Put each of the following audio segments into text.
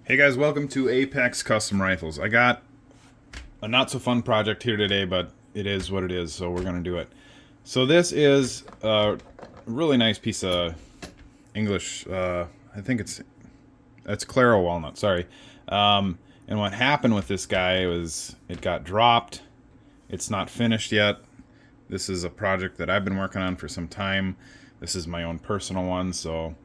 Hey guys, welcome to Apex Custom Rifles. I got a not so fun project here today, but it is what it is, so we're gonna do it. So this is a really nice piece of English, I think it's Claro walnut, sorry. And what happened with this guy was it got dropped. It's not finished yet. This is a project that I've been working on for some time. This is my own personal one, so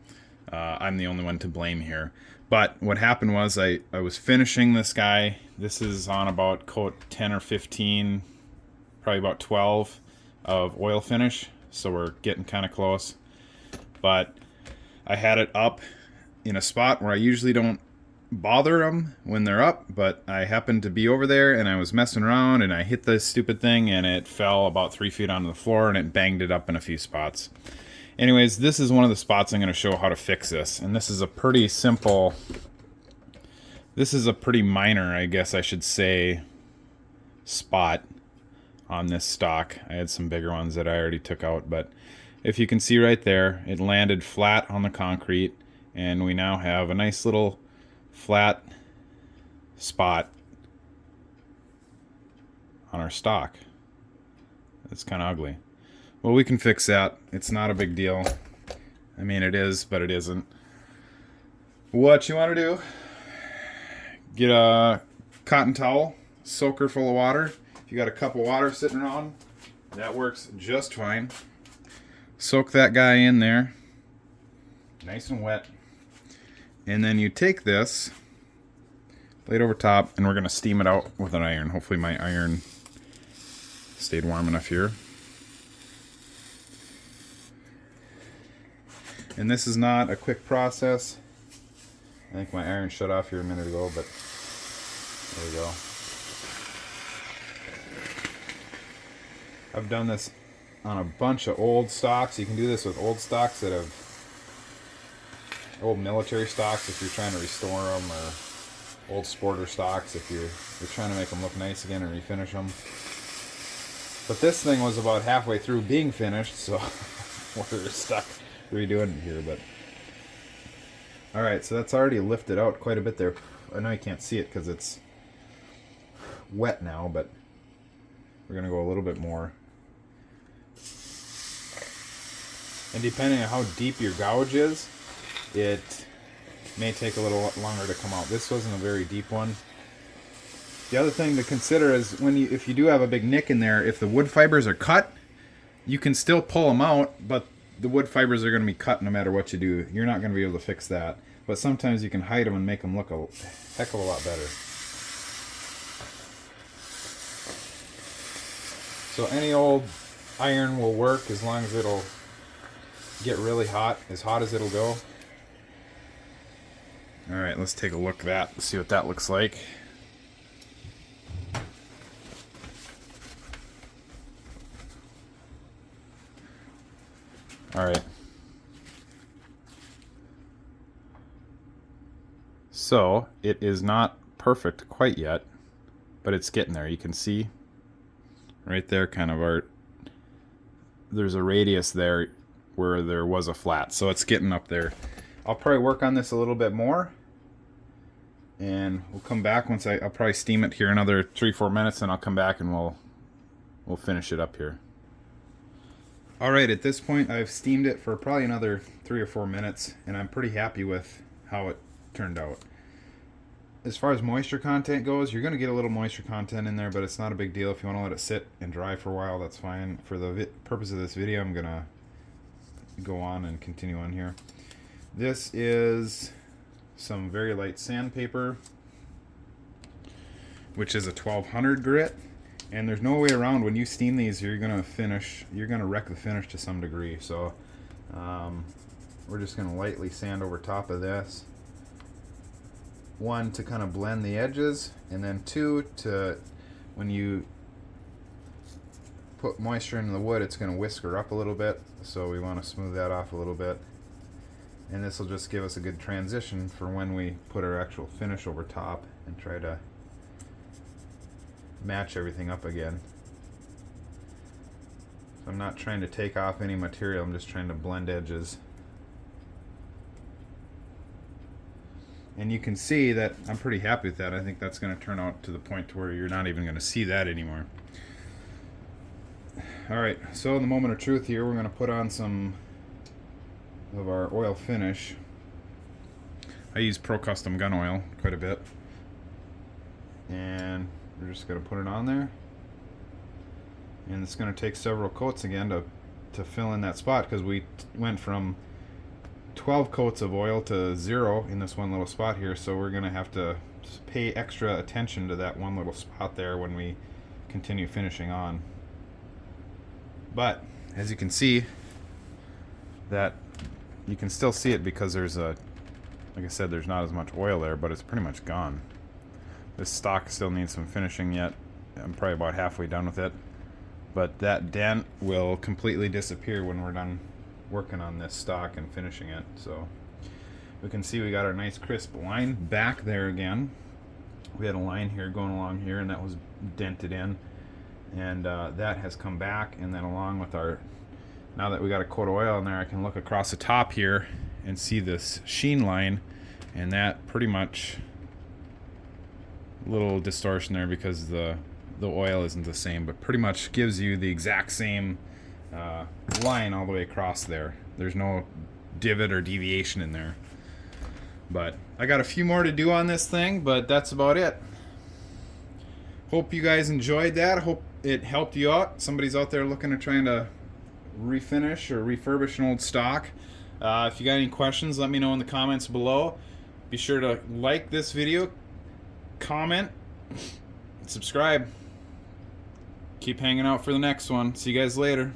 I'm the only one to blame here. But what happened was I was finishing this guy. This is on about coat 10 or 15, probably about 12 of oil finish. So we're getting kind of close. But I had it up in a spot where I usually don't bother them when they're up, but I happened to be over there and I was messing around and I hit this stupid thing and it fell about 3 feet onto the floor and it banged it up in a few spots. Anyways, this is one of the spots I'm going to show how to fix this. And this is a pretty simple, this is a pretty minor, I guess I should say, spot on this stock. I had some bigger ones that I already took out, but if you can see right there, it landed flat on the concrete and we now have a nice little flat spot on our stock. It's kind of ugly. Well, we can fix that. It's not a big deal. I mean, it is, but it isn't. What you want to do, get a cotton towel, soak her full of water. If you got a cup of water sitting around, that works just fine. Soak that guy in there, nice and wet. And then you take this, lay it over top, and we're going to steam it out with an iron. Hopefully my iron stayed warm enough here. And this is not a quick process. I think my iron shut off here a minute ago, but there we go. I've done this on a bunch of old stocks. You can do this with old stocks that have old military stocks if you're trying to restore them, or old sporter stocks if you're trying to make them look nice again and refinish them. But this thing was about halfway through being finished, so we're stuck redoing it here. But alright, so that's already lifted out quite a bit there. I know you can't see it because it's wet now, but we're going to go a little bit more. And depending on how deep your gouge is, it may take a little longer to come out. This wasn't a very deep one. The other thing to consider is if you do have a big nick in there, if the wood fibers are cut, you can still pull them out, but the wood fibers are going to be cut no matter what you do. You're not going to be able to fix that. But sometimes you can hide them and make them look a heck of a lot better. So any old iron will work as long as it'll get really hot as it'll go. Alright, let's take a look at that, see what that looks like. Alright. So, it is not perfect quite yet, but it's getting there. You can see right there kind of there's a radius there where there was a flat, so it's getting up there. I'll probably work on this a little bit more, and we'll come back once I'll probably steam it here another 3-4 minutes, and I'll come back and we'll finish it up here. Alright, at this point I've steamed it for probably another 3 or 4 minutes, and I'm pretty happy with how it turned out. As far as moisture content goes, you're going to get a little moisture content in there, but it's not a big deal. If you want to let it sit and dry for a while, that's fine. For the purpose of this video, I'm going to go on and continue on here. This is some very light sandpaper, which is a 1200 grit. And there's no way around, when you steam these, you're going to wreck the finish to some degree. So we're just going to lightly sand over top of this. 1, to kind of blend the edges, and then 2, to when you put moisture into the wood, it's going to whisker up a little bit, so we want to smooth that off a little bit. And this will just give us a good transition for when we put our actual finish over top and try to match everything up again. So I'm not trying to take off any material, I'm just trying to blend edges. And you can see that I'm pretty happy with that. I think that's going to turn out to the point to where you're not even going to see that anymore. Alright, so in the moment of truth here, we're going to put on some of our oil finish. I use Pro Custom gun oil quite a bit. And we're just going to put it on there. And it's going to take several coats again to fill in that spot, because we went from 12 coats of oil to 0 in this one little spot here, so we're going to have to pay extra attention to that one little spot there when we continue finishing on. But as you can see, that you can still see it because there's like I said, there's not as much oil there, but it's pretty much gone. This stock still needs some finishing yet. I'm probably about halfway done with it, but that dent will completely disappear when we're done working on this stock and finishing it. So we can see we got our nice crisp line back there again. We had a line here going along here, and that was dented in, and that has come back. And then along with our, now that we got a coat of oil in there, I can look across the top here and see this sheen line, and that pretty much, little distortion there because the oil isn't the same, but pretty much gives you the exact same line all the way across there. There's no divot or deviation in there. But I got a few more to do on this thing, but that's about it. Hope you guys enjoyed that. Hope it helped you out. Somebody's out there looking at trying to refinish or refurbish an old stock. If you got any questions, let me know in the comments below. Be sure to like this video, comment, subscribe. Keep hanging out for the next one. See you guys later.